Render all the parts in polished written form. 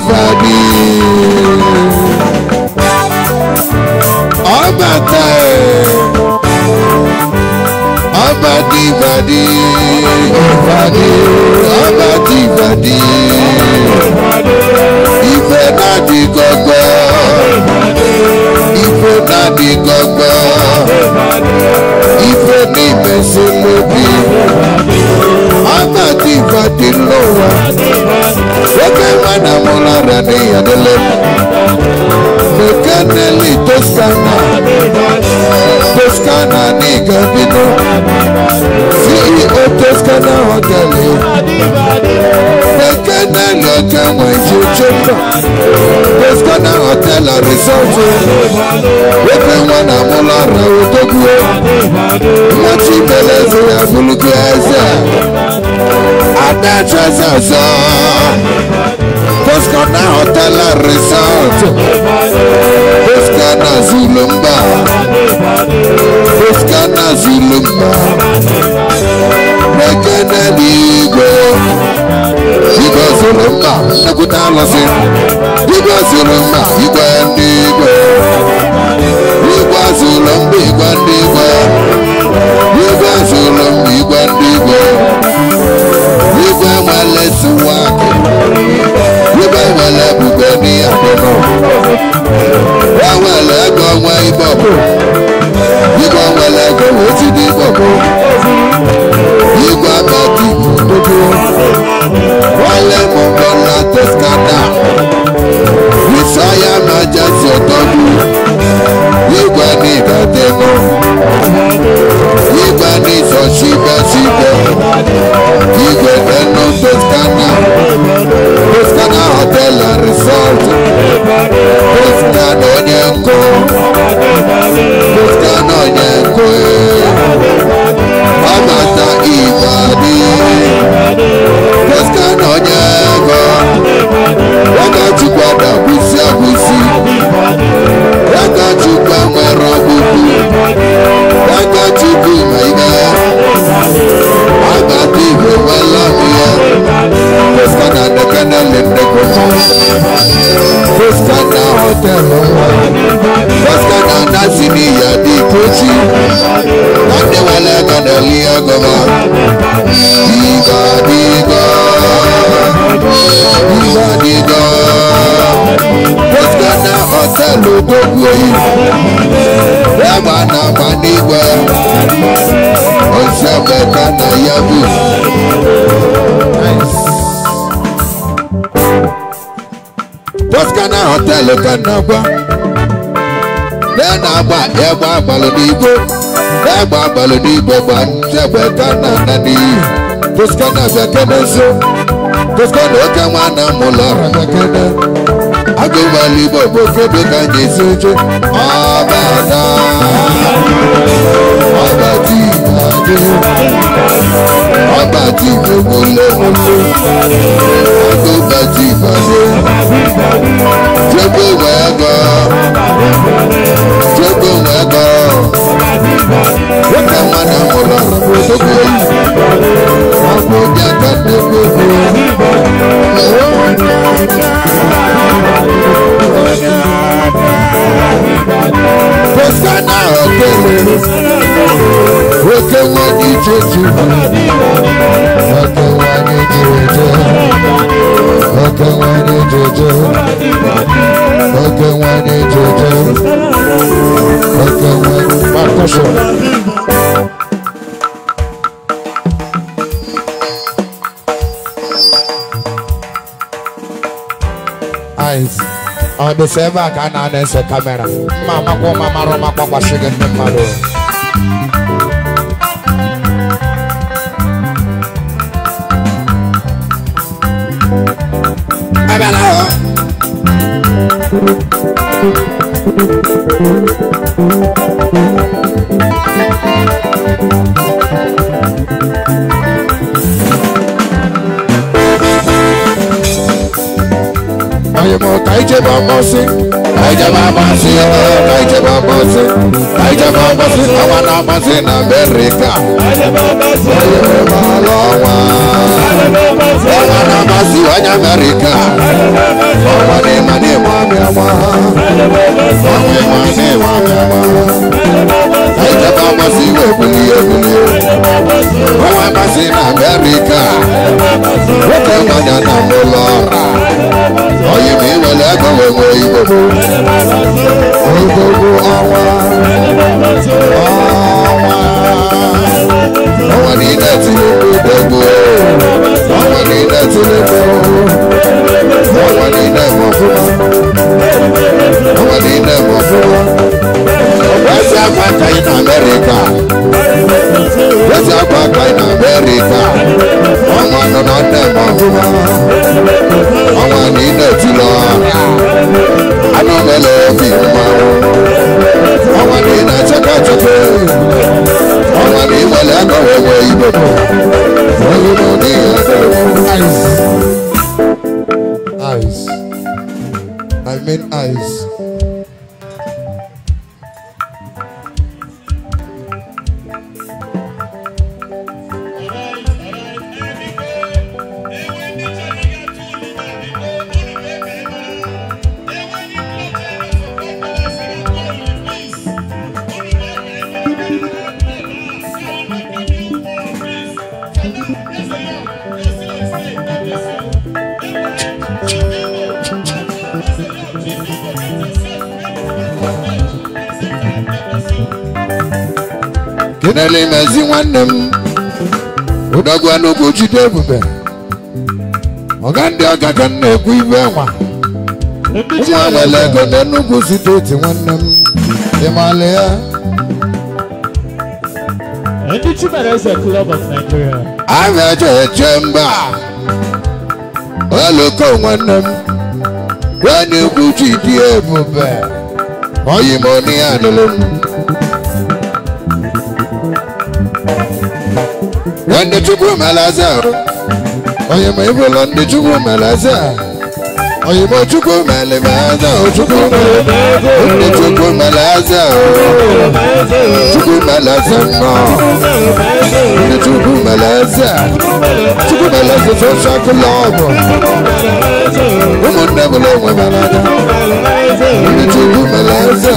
Vadi Abate Abadi Vadi Vadi Abadi Vadi Ife Nadi Gogo Ife Nadi Gogo Ife Ni Mesolobi Abadi Vadi Loa Oke Mana Mola Rani Adele Mekaneli Toscana Toscana ni Gabino CEO Toscana Hotel Mekaneli Okamwa Ijojoka Toscana Hotel Resort Oke Mana Mola Rani Odogwe Machi Beleze ya Buluku Eze Adacha Zaza Toscana Hotel Resort Toscana Zulumba Toscana Zulumba Mekene Digwe Igwe Zulumba Nekuta Losi Igwe Zulumba Igwe Ndigwe Igwe Zulumba Igwe Ndigwe Igwe Zulumba Igwe Ndigwe Igwe Mwale Suwake Igwe Mwale Bugeni Adono Wawele Gwa Ibobo Igwe Mwale Gwa Ojidi Ibobo Igwe Abati Ibobo Wale Mumbola Toscana Isaya Majasi Otobu Igwe Nigatemo Igwe Niso Shibe Shibe Igwe Neno Toscana Toscana Hotel and Resort Toscana Onyenko Toscana Onyenko Abata Ibadi Toscana Onyenko Wakachukwa da Kusi Akusi Wakachukwa Mwero Buku Wakachukwa Maiga Abati Walamia Toscana Nekene Lendeko Toscana Hotel Toscana Nasini Yadi Kochi Nande Wale Kanelia Goma Diga Diga Diga Diga Toscana Hotel Odogwe Yabana Manigwe Osebeka na Yabu Nice Toscana Hotel Kanagwa Nena Agba Yagba Balodigo Yagba Balodigo Sebeka na Nani Toscana Bekenezo Toscana Okamwana Mulara Bekene Agumali Bobo Kebe Kanye Soje Abada Abati Ade Abati Mule Mule Agubati Bade Jebo Wega Jebo Wega Wakamana Mulara Bobo Abuja Kande Bobo Toscana Hotel Wakawani Jojo Wakawani Jojo Wakawani Jojo Wakawani Jojo Wakawani Makosho Eyes on the server can answer camera. Mama, Mama, Roma, Papa, sugar, Mama. Kaije Bambosi, Kaije Bambosi, Kaije Bambosi, Kaije Bambosi, Awana Bambosi na America. Kaije Bambosi, Malawa, Awana Bambosi na America. Owa masi na America. Wote mwanya na mulora. Oyi mi wele go wewe ibobo. Ogogo awa. Awa ni neti ibobo. Awa ni neti ibobo. Awa ni nemo fuma. Awa ni nemo fuma. Where's your back in America? Where's your back in America? I want to know them of I want to know to Lord. I know the love you. I want to know check out your face. I want to know let go away you go. For you know the eyes. I mean eyes. Kenele mezi nwannem Odagwa n'ugwu jide ebube Ogandi ọgaga na-ekwu ibe nwa Nwa nwere ego n'Enugu steeti nwannem Ịmale ya Ndị Chimereze Club of Nigeria Abịa Chemba Oloko nwannem N'ugwu jide ebube Oyimoni anụlụ Ndị Chukwu Malaza Oyimo Ibolo ndị Chukwu Malaza Oyimo Chukwu Malaza Chukwu ndị Chukwu Malaza Chukwu Malaza ndị Chukwu Malaza Chukwu Malaza Social Club ụmụnne bụla onwe Malaza ndị Chukwu Malaza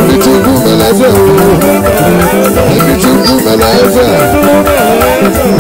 ndị Chukwu Malaza ndị Chukwu Malaza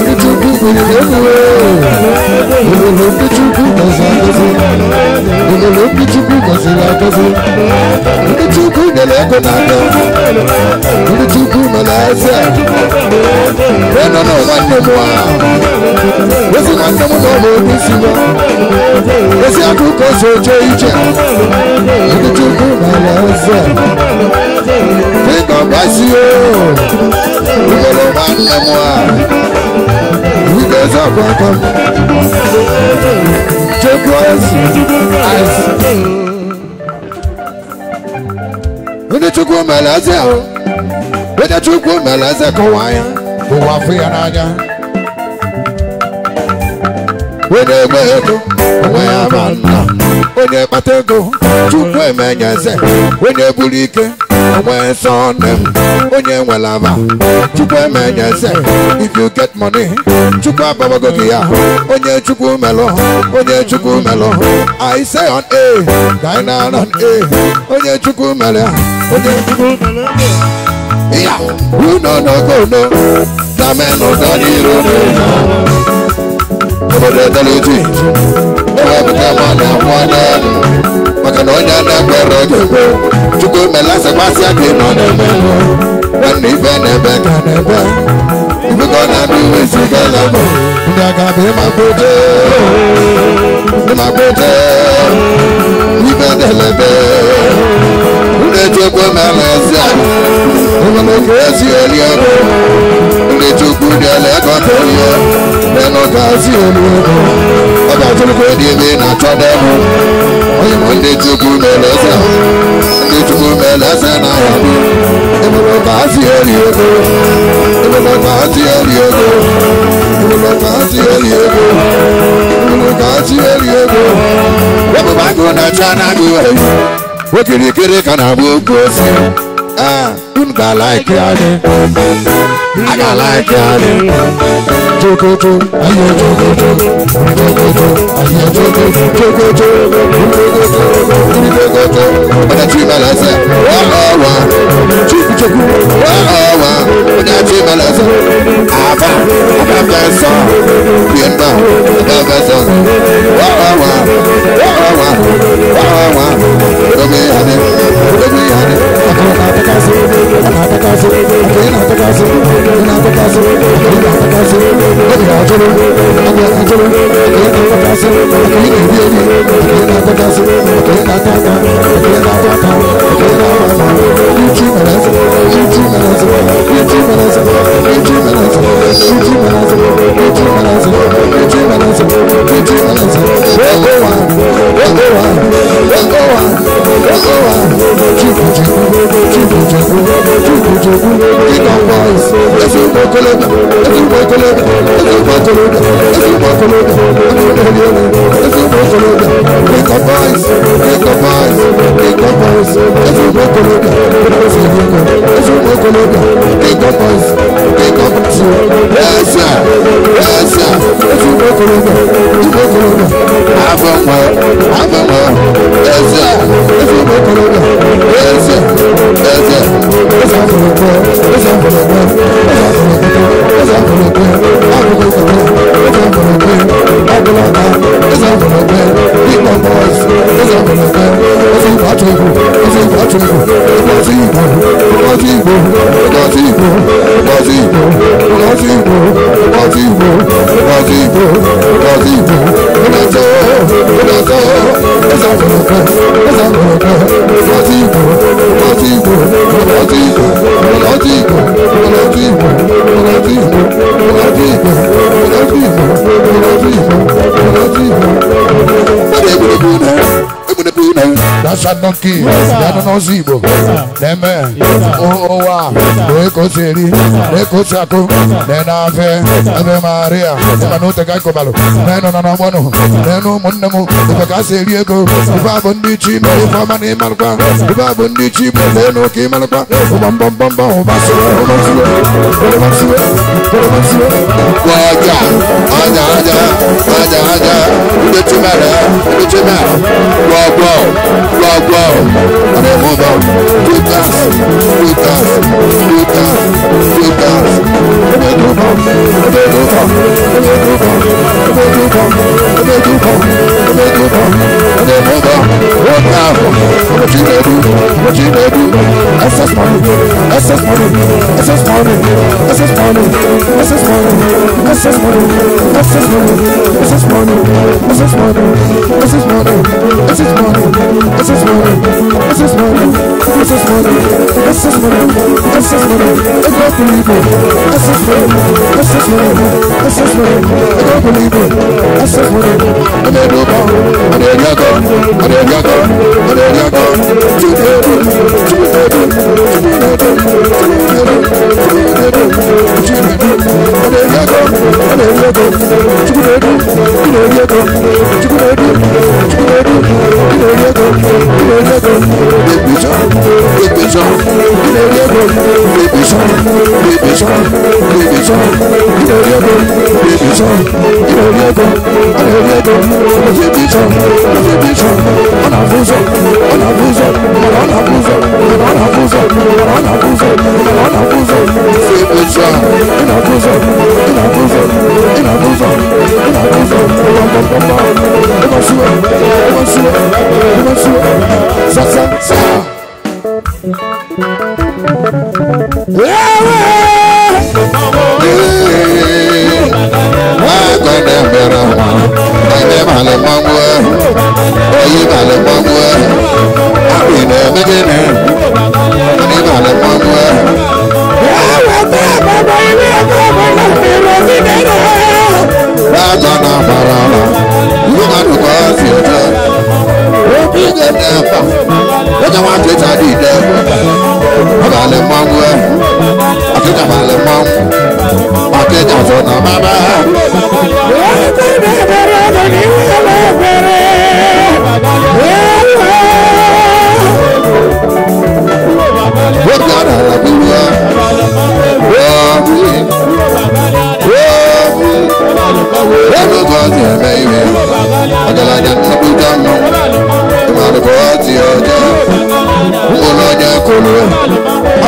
ndị Chukwu Ndị Chukwu Malaza Ndị Chukwu Malaza kọwaya ụwa fụ ya n'anya onye egbe ego onwe ya ma nna onye kpata ego Chukwu emenyeze onye buru ike onwe nsọ nne m onye nwere aba Chukwu emenyeze if you get money Chukwu ababago gị ya onye Chukwu melụ onye Chukwu melụ I say on A Gaina on A onye Chukwu melụ onye Chukwu melụ ya who no go no the man no dani ro obodo doluji obodo mana mwana maka na onye na-ekwere gị Chukwu Malaza gbasi aka nọ n'ebe nwanne ife n'ebe ka n'ebe ibugo na-abụ iwe isi gala bụ ndị aka bụ ịmakpote ife delebe ndị Chukwu Malaza obodo ka esi eli ego ndị Chukwu dịele ego n'oye n'enu ka esi eli ego ọ ga-achọrọkwa ịdị ebe na-achọ demu oyimo ndị Chukwu Malaza ndị Chukwu Malaza na ya obodo ka esi eli ego obodo ka esi eli ego obodo ka esi eli ego obodo ka esi eli ego ọbụba agụ na-acha na-agụ okirikiri ka na-abụ okwu osi unu ga-alaiki anyị a ga-alaiki anyị jogojo ayo jogojo ayo jogojo onye Chi Malaza ọwa Chukwu onye Chi Balasa, Ava, Abasa, Pienda, Abasa, Wawa, Robi Hane, Atakasi, Donkey, Yano no Zibo, Deme, Owa, Eko Seri, Eko Sako, Denave, Ave Maria, Manuta Gakobalo, Nano Nanamono, Nano Monamo, the Caseriego, Babundi, Famani Malpa, Babundi, Nano Kimalpa, Bamba,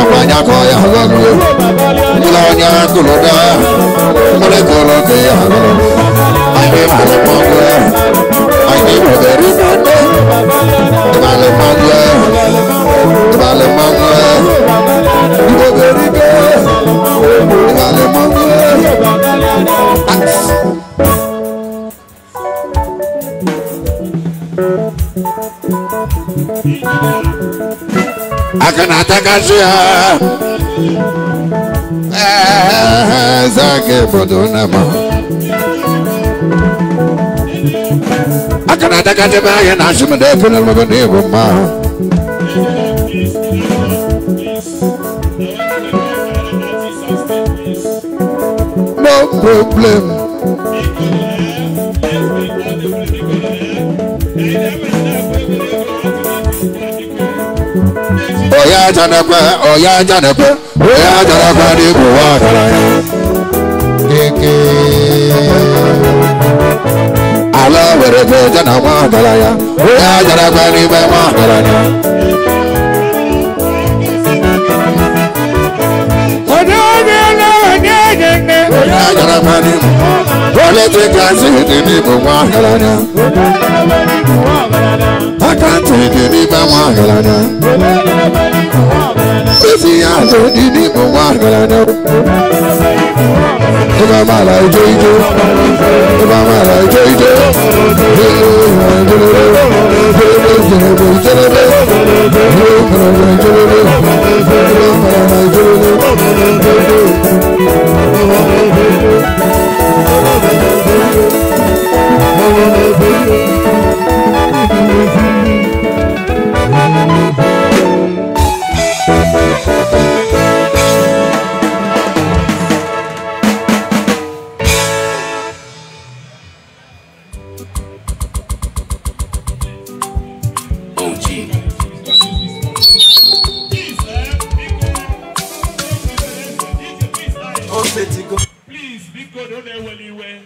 Abanya koya hagalu. Mulanya kuluda. Mulekolo kaya hagalu. Aye malemangwe. Aye moderi mane. Malemangwe. Malemangwe. Moderi ke. Malemangwe. Akan atakasya zake bodonama akan atakasya ya nasimde kunal magani bumma no problem. Oya janakwe di buwa kalaya. Keke. Ala werete janakwa kalaya. Oya janakwe di buwa kalaya. Oya janakwe di Olete kasi di buwa kalaya. Akanti di buwa kalaya. Siya di buwa kalaya. Eba mala jojo. Please, because don't anywhere.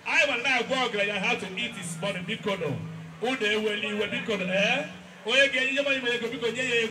I will now go and I have to eat this morning because who they will because oh yeah, you